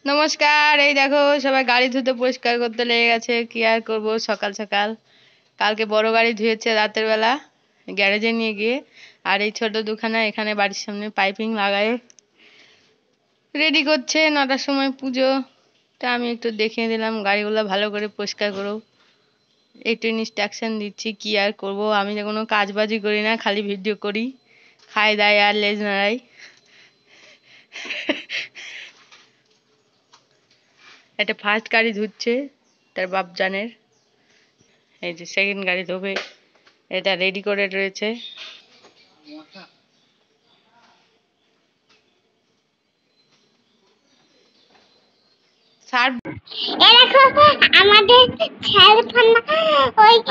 নমস্কার। এই দেখো সবাই গাড়ি ধুতে পরিষ্কার করতে লেগে গেছে। কি আর করব, সকাল সকাল। কালকে বড় গাড়ি ধুয়েছে রাতের বেলা গ্যারেজে নিয়ে গিয়ে। আর এই ছোট দুখানা এখানে বাড়ির সামনে পাইপিং লাগায়ে রেডি করছে। 9টার সময় পুজো। তা আমি একটু দেখিয়ে দিলাম গাড়িগুলো ভালো করে পরিষ্কার করো। একটু ইনস্ট্রাকশন দিচ্ছি। কি আর করব, আমি তো কোনো কাজবাজি করি না, খালি ভিডিও করি, খাই দাই আর লেজ নাড়াই। একটা ফার্স্ট গাড়ি ধুচ্ছে তার বাপজানের। এই যে সেকেন্ড গাড়ি ধোবে, এটা রেডি করে রয়েছে। সার্ফ আমাদের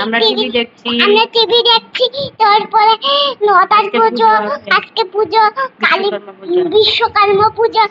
আমরা টিভি দেখছি তারপরে 9টার পুজো, আজকে পুজো, কালী বিশ্বকর্মা পুজো।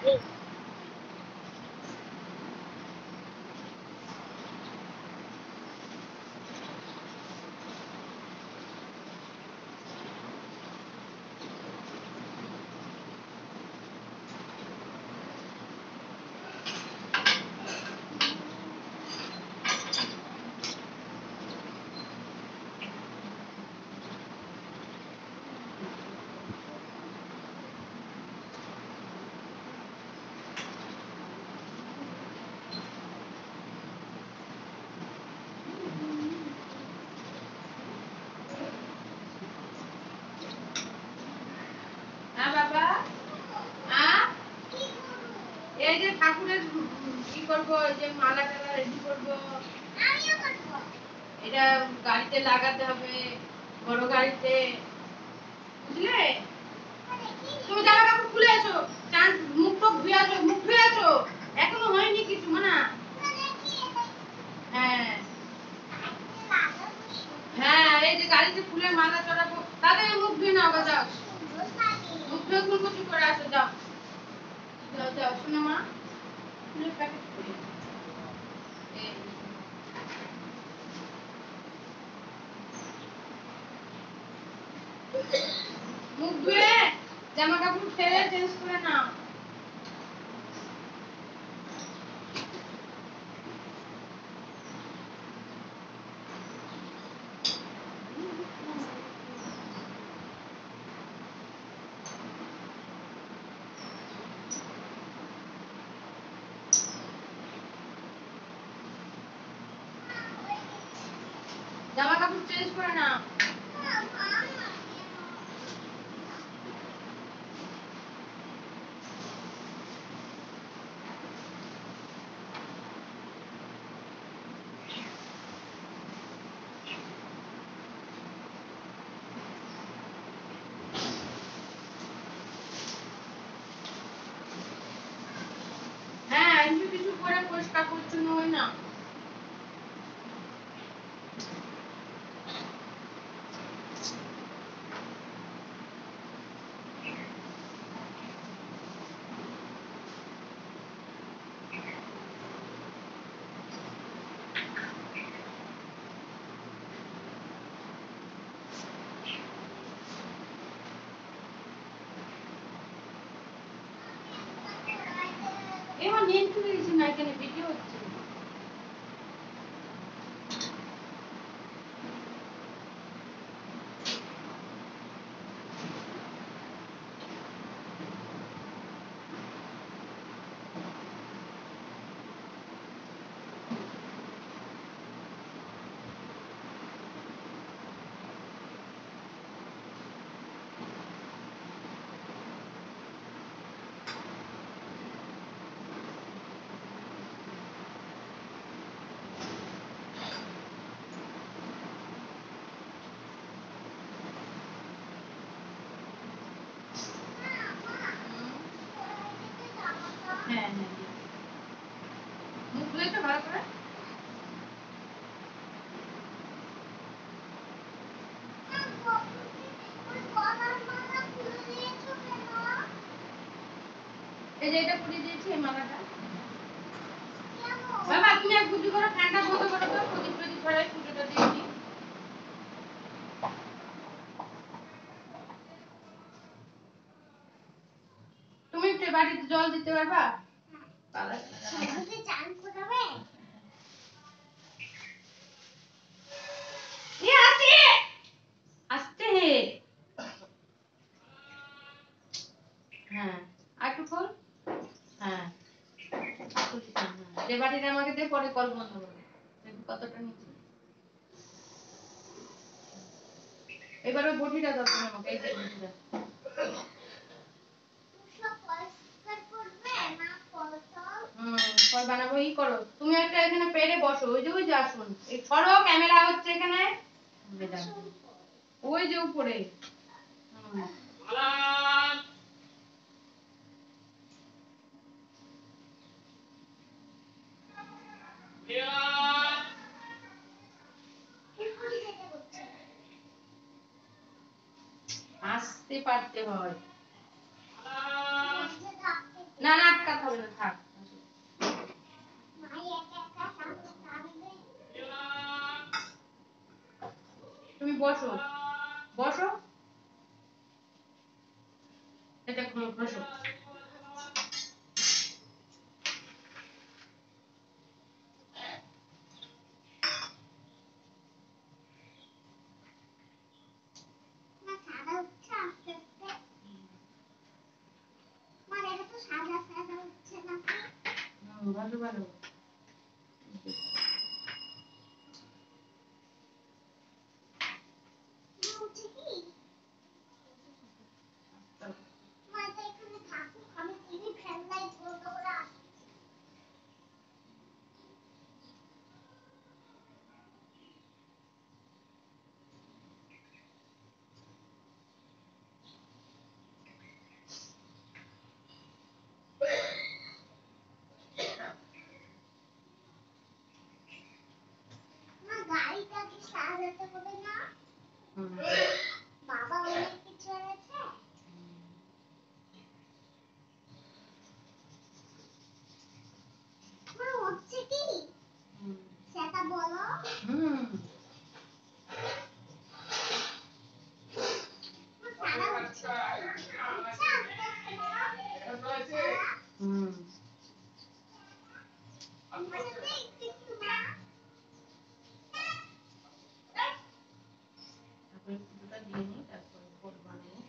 এই যে ঠাকুরের কি করবো, এই যে মালা টালা রেডি করবো, এটা গাড়িতে লাগাতে হবে, বড় গাড়িতে, বুঝলে? তুমি জামা কাপড় খুলে আসো, চান মুখ টুক ধুয়ে আসো, মুখ ধুয়ে আসো, এখনো হয়নি কিছু না। হ্যাঁ হ্যাঁ, এই যে গাড়িতে ফুলের মালা চড়াবো, তাদের মুখ ধুয়ে নাও, যাও মুখ ধুয়ে কুলকুচি করে আসো, যাও যাও যাও, শোনো মা, ফুলের প্যাকেট করে মুখ ধুয়ে জামা কাপড় ফেলে চেঞ্জ করে নাও। জামা কাপড় চেঞ্জ করে নাও। হ্যাঁ, কিছু কিছু করে পরিষ্কার পরিচ্ছন্ন হয় না। এবার নেট খুলে দিয়েছি না, এখানে ভিডিও হচ্ছে। হ্যাঁ হ্যাঁ, মুখ ধুয়েছো ভালো করে? এই যে এটা পরিয়ে দিয়েছি, এই মালাটা। বাবা তুমি এক বুদ্ধি করো, ফ্যানটা বন্ধ করো তো, প্রদীপ প্রদীপ ছড়াই, পুজোটা দিয়ে দিই। তুমি একটু বাড়িতে জল দিতে পারবা? চান করাবে আস্তে হ্যাঁ আর একটু খোল হ্যাঁ যে বাটিটা আমাকে দে পরে কল বন্ধ করবো কতটা নিচে এবার ওই বটিটা দাও তুমি আমাকে এই যে বটিটা ফল বানাবো ই করো তুমি একটা এখানে পেরে বসো ওই যে আসুন এই সরো ক্যামেরা হচ্ছে এখানে ওই যে উপরে আসতে পারতে হয় না না আটকাতে হবে না থাক তুমি বসো বসো এটা বসো ভালো ভালো গাড়িটাকে সাজাতে হবে না বাবা অনেক কিছু এনেছে মা হচ্ছে কি সেটা বলো সারা হচ্ছে দিয়ে নিই তারপরে ফল বানিয়ে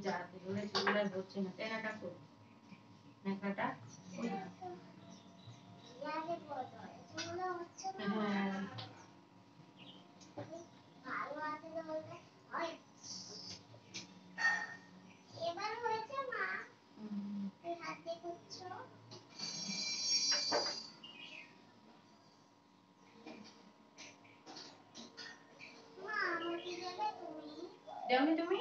যাতে বলে সেগুলো হচ্ছে না টেনাটা করো ন্যাকড়াটা এবার হয়েছে মা তুই হাতে করছো মা আমাকে দেবে তুমি দেওনি তুমি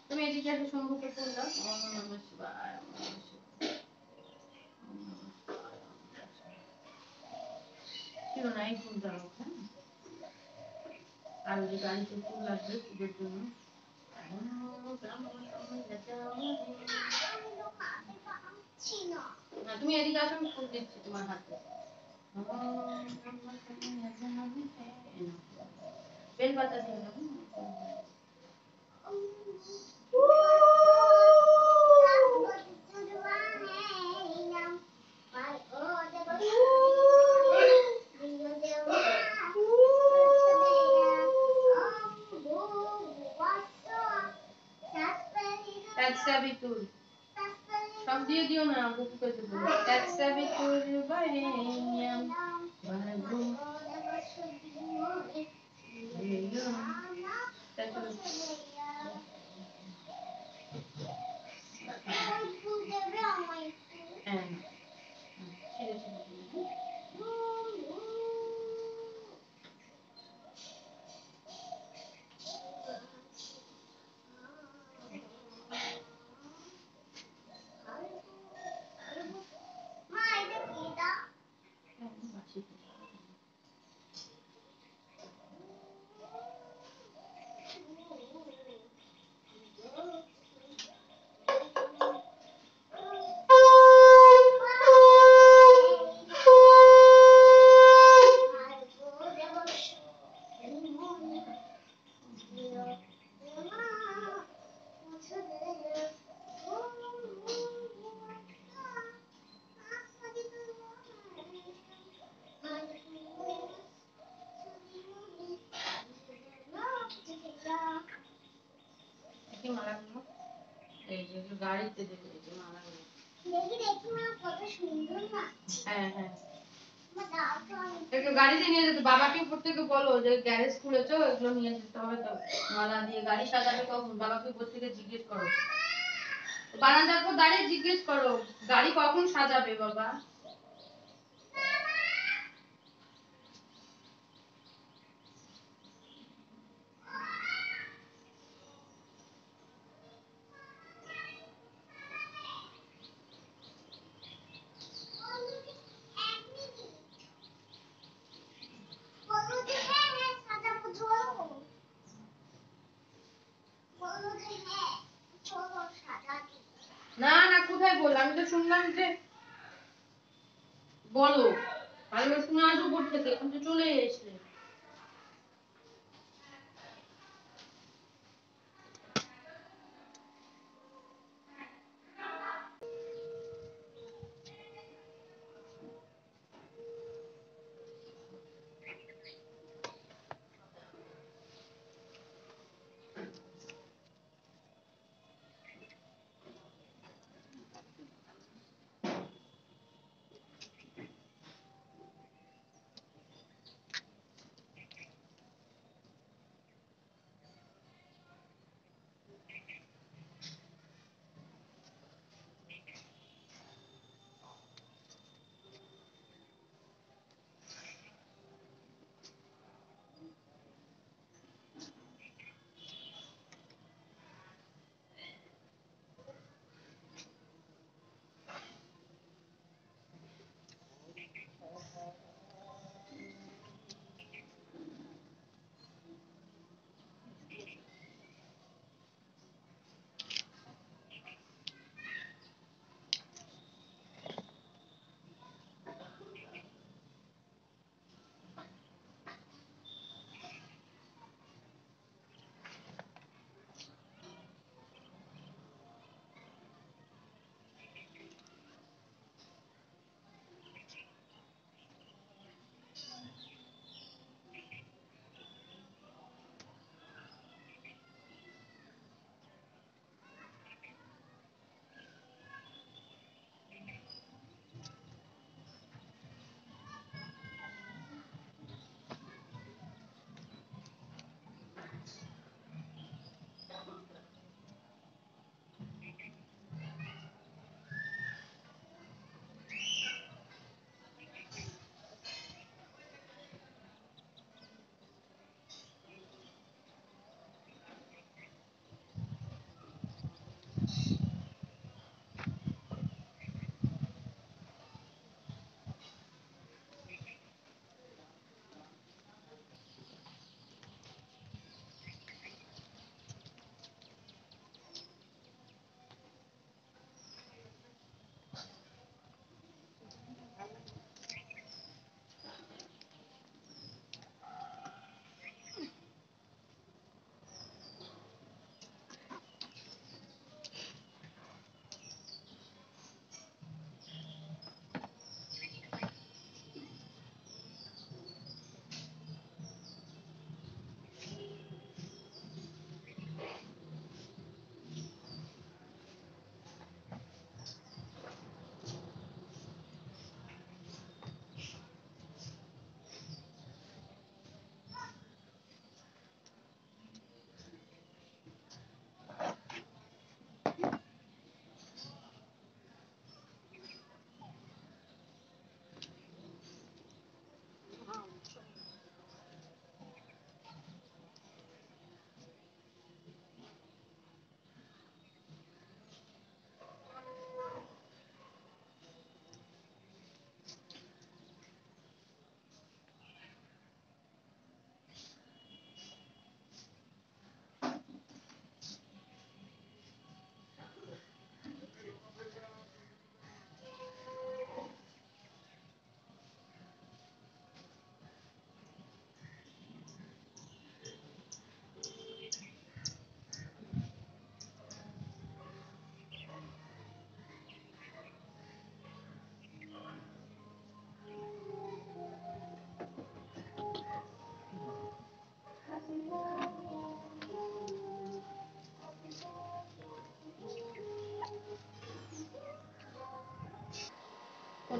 তুমি এদিকে আসো শম্ভুকে ফুল দাও ওম নমঃ শিবায় ওম নমঃ শিবায় ওম নমঃ শিবায় ওম নমঃ শিবায় কেউ নাই ফুল দাও হ্যাঁ আর ওই যে গাড়িতে ফুল লাগবে পুজোর জন্য তুমি এদিকে আসো আমি ফুল দিচ্ছি তোমার হাতে বেল পাতা দিয়ে দাও Sabitur. সব দিয়ে দিও না বুকুকে দেবো Sabitur বারেনিয়াম বারগু হ্যাঁ ছিঁড়ে ছিঁড়ে দিবি মালাগুলো? এই যে এগুলো গাড়িতে দেবে, এই যে মালাগুলো। দেখি দেখি মা কত সুন্দর না। হ্যাঁ হ্যাঁ, মা দাও তো আমি। একটু গাড়িতে নিয়ে যেতে, বাবাকে উপর থেকে বলো যে গ্যারেজ খুলেছো, এগুলো নিয়ে যেতে হবে তো। মালা দিয়ে গাড়ি সাজাবে কখন, বাবাকে উপর থেকে জিজ্ঞেস করো, বারান্দার উপর দাঁড়িয়ে জিজ্ঞেস করো গাড়ি কখন সাজাবে বাবা। বলো যে হ্যাঁ হ্যাঁ সাজাবো চলো। বলো যে হ্যাঁ চলো সাজাবো। না না, কোথায় বল, আমি তো শুনলাম যে বলো, আমি শুনে আসবো উপর থেকে, এখন তো চলে এসলে।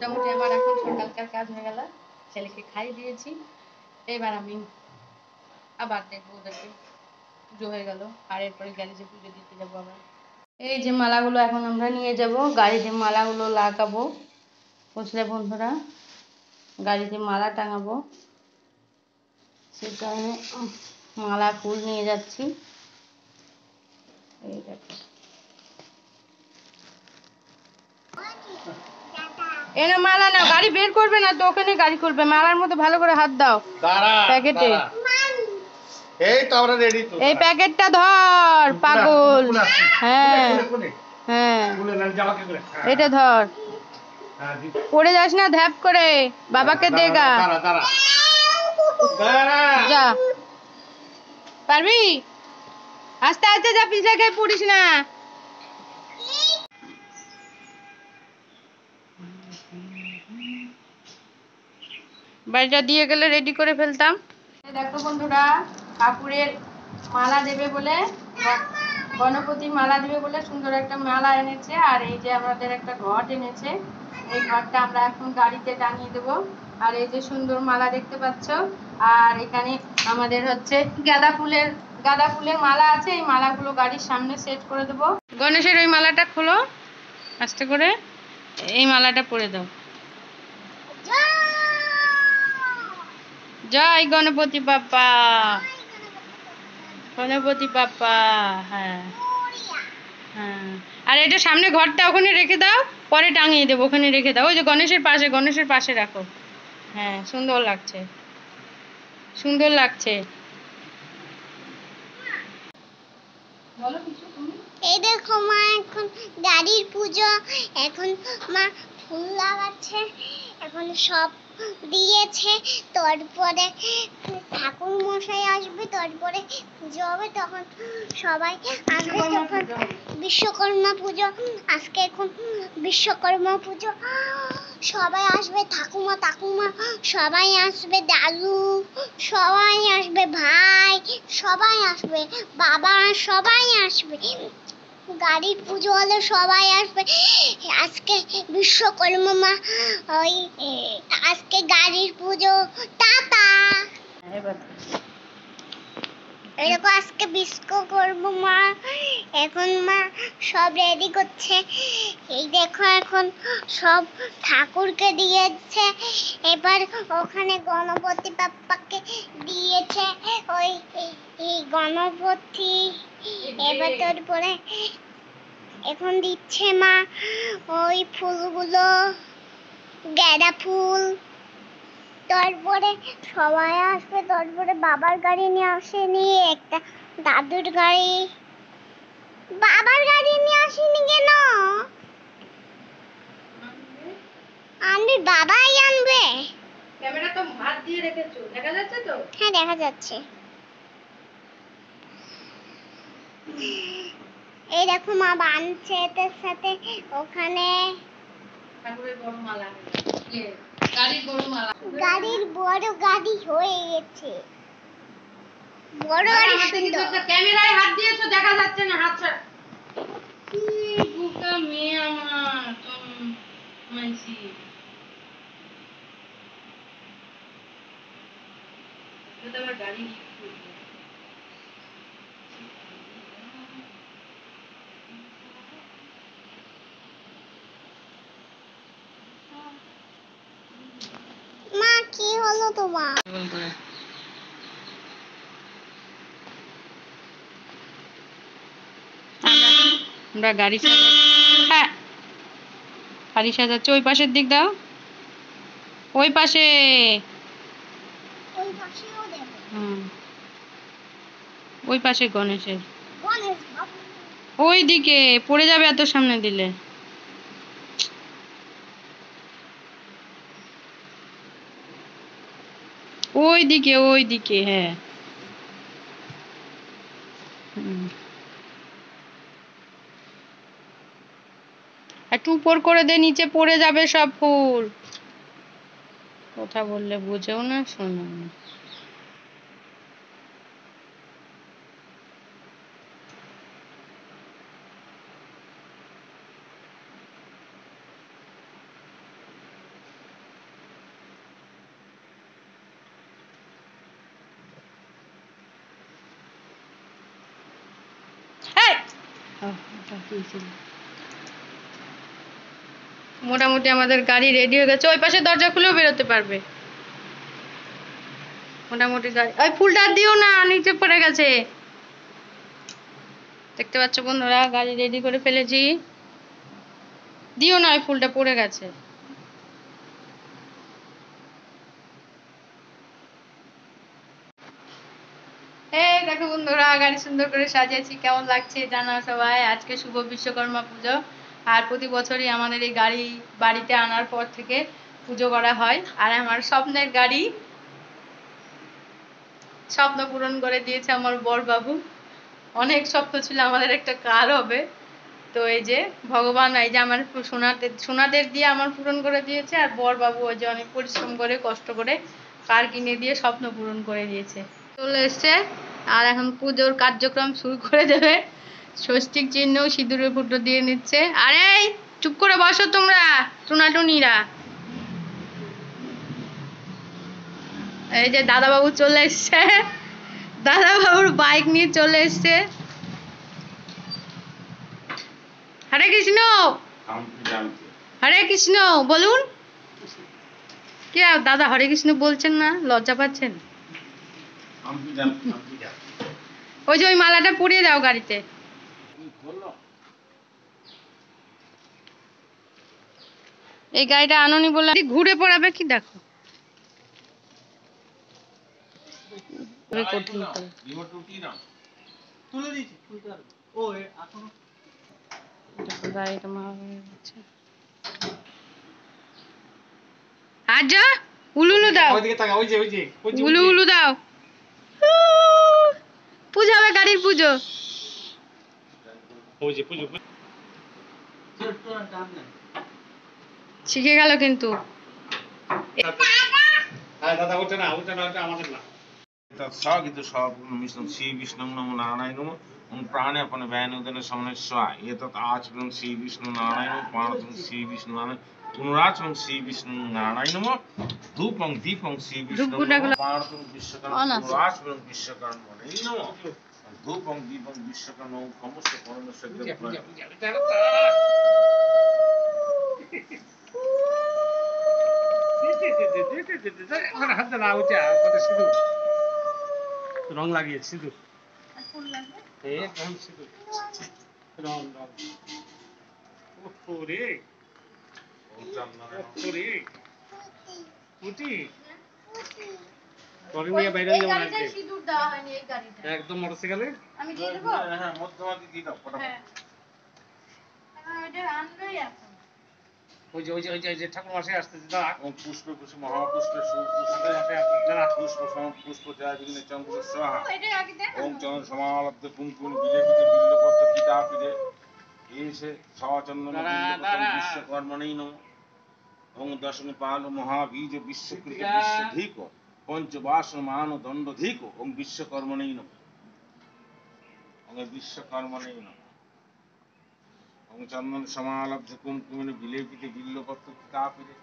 মোটামুটি আমার এখন সকালকার কাজ হয়ে গেল, ছেলেকে খাইয়ে দিয়েছি। এবার আমি আবার দেখবো ওদেরকে, পুজো হয়ে গেল আর এরপরে গ্যারেজে পুজো দিতে যাবো আবার। এই যে মালাগুলো এখন আমরা নিয়ে যাব, গাড়িতে মালাগুলো লাগাবো, বুঝলে বন্ধুরা, গাড়িতে মালা টাঙাবো, সেই কারণে মালা ফুল নিয়ে যাচ্ছি। এই দেখো, এনে মালা নাও, গাড়ি বের করবে না তো, ওখানে গাড়ি খুলবে। মালার মধ্যে ভালো করে হাত দাও প্যাকেটে। এই তো আমরা রেডি তো। এই প্যাকেটটা ধর পাগল। হ্যাঁ হ্যাঁ, এটা ধর, পড়ে যাস না ধ্যাপ করে, বাবাকে দেগা। যা, পারবি? আস্তে আস্তে যা, পিছে খেয়ে পড়িস না। বাড়িটা দিয়ে গেলে রেডি করে ফেলতাম। দেখো বন্ধুরা, ঠাকুরের মালা দেবে বলে, গণপতির মালা দেবে বলে সুন্দর একটা মালা এনেছে। আর এই যে আমাদের একটা ঘট এনেছে, এই ঘরটা আমরা এখন গাড়িতে টাঙিয়ে দেবো। আর এই যে সুন্দর মালা দেখতে পাচ্ছ, আর এখানে আমাদের হচ্ছে গাঁদা ফুলের মালা আছে, এই মালাগুলো গাড়ির সামনে সেট করে দেবো। গণেশের ওই মালাটা খোলো আস্তে করে, এই মালাটা পরে দাও। জয় গণপতি বাপ্পা, গণপতি বাপ্পা। হ্যাঁ হ্যাঁ, আর এটা সামনে ঘরটা ওখানে রেখে দাও, পরে টাঙিয়ে দেবো, ওখানে রেখে দাও। ওই যে গণেশের পাশে রাখো। হ্যাঁ, সুন্দর লাগছে, সুন্দর লাগছে। বলো কিছু তুমি। এই দেখো মা, এখন গাড়ির পুজো, এখন মা ফুল লাগাচ্ছে, এখন সব দিয়েছে, তারপরে ঠাকুর মশাই আসবে, তারপরে পুজো হবে, তখন সবাই আসবে, তখন বিশ্বকর্মা পুজো। আজকে এখন বিশ্বকর্মা পুজো, সবাই আসবে, ঠাকুমা সবাই আসবে, দাদু সবাই আসবে, ভাই সবাই আসবে, বাবা সবাই আসবে। গাড়ির পুজো হলে সবাই আসবে। আজকে বিশ্বকর্মা মা, ওই আজকে গাড়ির পুজো। টাটা। এরকম আজকে বিশ্বকর্মা মা, এখন মা সব রেডি করছে। এই দেখো, এখন সব ঠাকুরকে দিয়েছে, এবার ওখানে গণপতি বাপ্পাকে দিয়েছে। ওই এই গণপতি, এবার তারপরে এখন দিচ্ছে মা ওই ফুলগুলো, গাঁদা ফুল। তারপরে সবাই আসবে, তারপরে বাবার গাড়ি নিয়ে আসেনি, একটা দাদুর গাড়ি। বাবার গাড়ি নিয়ে আসেনি কেন? আনবে, বাবাই আনবে। ক্যামেরা তো হাত দিয়ে রেখেছো, দেখা যাচ্ছে তো? হ্যাঁ, দেখা যাচ্ছে। এই দেখো মা বানছে এটার সাথে, ওখানে ঠাকুরের বড় মালা, গাড়ির বড় মালা, গাড়ির বড় গাড়ি হয়ে গেছে, বড় গাড়ি সুন্দর। ক্যামেরায় হাত দিয়েছো, দেখা যাচ্ছে না, হাত ছাড়। বুকা মেয়ে আমার, মানসি এটা আমার গাড়ি। মা কি হলো তোমার? আমরা গাড়ি সাজাচ্ছি, হ্যাঁ গাড়ি সাজাচ্ছি। ওই পাশের দিক দাও, ওই পাশে। ওই পাশেও দেবো। ওই পাশে গণেশের, গণেশ বাবু। ওই দিকে পড়ে যাবে এত সামনে দিলে। ওই দিকে হ্যাঁ। একটু উপর করে দে, নিচে পড়ে যাবে সব ফুল। কথা বললে বুঝেও না, শোনো না। মোটামুটি আমাদের গাড়ি রেডি হয়ে গেছে, ওই পাশে দরজা খুলেও বেরোতে পারবে। মোটামুটি গাড়ি, ওই ফুলটা আর দিও না, নিচে পড়ে গেছে। দেখতে পাচ্ছ বন্ধুরা, গাড়ি রেডি করে ফেলেছি। দিও না, ওই ফুলটা পড়ে গেছে। এই দেখো বন্ধুরা, গাড়ি সুন্দর করে সাজিয়েছি, কেমন লাগছে জানাও সবাই। আজকে শুভ বিশ্বকর্মা পুজো, আর প্রতি বছরই আমাদের এই গাড়ি বাড়িতে আনার পর থেকে পুজো করা হয়। আর আমার স্বপ্নের গাড়ি স্বপ্ন পূরণ করে দিয়েছে আমার বর বাবু। অনেক স্বপ্ন ছিল আমাদের একটা কার হবে, তো এই যে ভগবান এই যে আমার সোনাদের দিয়ে আমার পূরণ করে দিয়েছে। আর বর বাবু ওই যে অনেক পরিশ্রম করে কষ্ট করে কার কিনে দিয়ে স্বপ্ন পূরণ করে দিয়েছে। চলে এসছে, আর এখন পুজোর কার্যক্রম শুরু করে দেবে। স্বস্তিক চিহ্ন সিঁদুরের ফুটো দিয়ে নিচ্ছে। আরে চুপ করে বসো তোমরা টুনাটুনিরা। এই যে দাদাবাবু চলে এসছে, দাদাবাবুর বাইক নিয়ে চলে এসছে। হরে কৃষ্ণ, হরে কৃষ্ণ বলুন। কি দাদা হরে কৃষ্ণ বলছেন না, লজ্জা পাচ্ছেন? ওই যে ওই মালাটা পরিয়ে দাও গাড়িতে। এই গাড়িটা আনোনি বলে ঘুরে পড়াবে কি, দেখো কঠিন গাড়িটা মারা হয়ে গেছে। আর যা উলুলু দাও, উলু উলু দাও। পুজো হবে, গাড়ির পুজো। শিখে গেল কিন্তু। শ্রী বিষ্ণু নম নারায়ণ প্রাণাপন ব্যয়নোদন সমনেশ্বর এতৎ আচরণ শ্রী বিষ্ণু নারায়ণ প্রাণতম শ্রী বিষ্ণু নারায়ণ পুনরাচরণ শ্রী বিষ্ণু নারায়ণ ধূপং দীপং শ্রী বিষ্ণু প্রাণতম বিশ্বকর্ম পুনরাচরণ বিশ্বকর্ম নম ধূপং দীপং বিশ্বকর্ম সমস্ত পরমেশ্বর রং লাগিয়ে সিঁদুর একদম সিঁদুর রং রং ওরে ওরে পুটি পরে নিয়ে বাইরে যাবো না সিঁদুর দেওয়া হয়নি এই গাড়িটা, একদম মোটরসাইকেলে আমি দিয়ে দেবো। হ্যাঁ মধ্যমাদি দিয়ে দাও ফটাফট এটা আনলোই এখন। ওই যে ঠাকুর মাসে আসতেছে দাঁড়া ওম পুষ্পে পুষ্পে মহাপুষ্পে সুপুষ্পে দাঁড়া পুষ্প সম পুষ্প জয় বিঘ্নে চঙ্কুর স্বাহা এটা আগে দেন। ওম চন্দ্র সমালব্ধ কুঙ্কুম বিলেপিতে বিল্লপত্র কিতাপিতে এসে সচন্দন বিশ্বকর্মণেই নম ওম দশম পাল মহাবীজ বিশ্বকৃত বিশ্বধিক পঞ্চবাসন মান দণ্ডধিক ওম বিশ্বকর্মণেই নম ওম বিশ্বকর্মণেই নম ওম চন্দন সমালব্ধ কুঙ্কুমেন বিলেপিতে বিল্লপত্র কিতাপিতে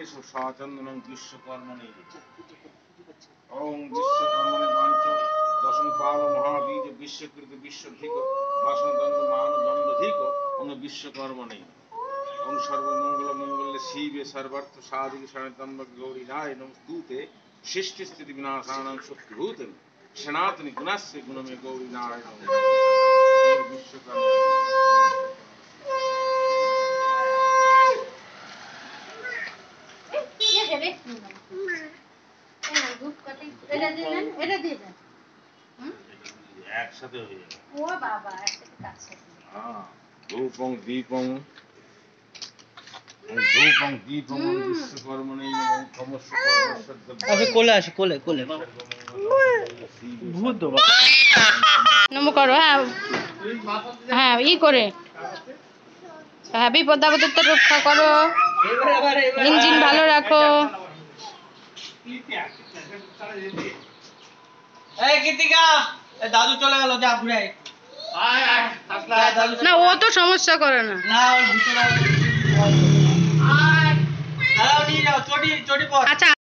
এসো সচন্দন বিশ্বকর্মণেই ওম বিশ্বকর্মণে মঞ্চ দশম পাল মহাবীজ বিশ্বকৃত বিশ্বধিক বাসন দণ্ড মান দণ্ডধিক ওম বিশ্বকর্মণেই ওম সর্বমঙ্গল মঙ্গলে শিবে সর্বার্থ সাধিকে শরণত্বম্বক গৌরী নারায়ণ নমস্তুতে সৃষ্টি স্থিতি বিনাশানাং শক্তিভূতে সনাতনী গুণস্য গুণমে গৌরী নারায়ণ বিশ্বকর্মণেই। একসাথে হয়ে যাবে। ও বাবা, একসাথে কাছে। ধূপং দীপং ধূপং দীপং বিশ্বকর্মণেই নমঃ সমস্ত আচ্ছা কোলে আসি কোলে কোলে ভূত দেবো নম করো। হ্যাঁ হ্যাঁ ই করে, হ্যাঁ বিপদ আপদে রক্ষা করো, ইঞ্জিন ভালো রাখো। এই কীর্তিকা দাদু চলে গেল, যা ঘুরে না ও তো সমস্যা করে না। না ওই ভিতরে দাঁড়াও, নিয়ে যাও চটি চটি পর। আচ্ছা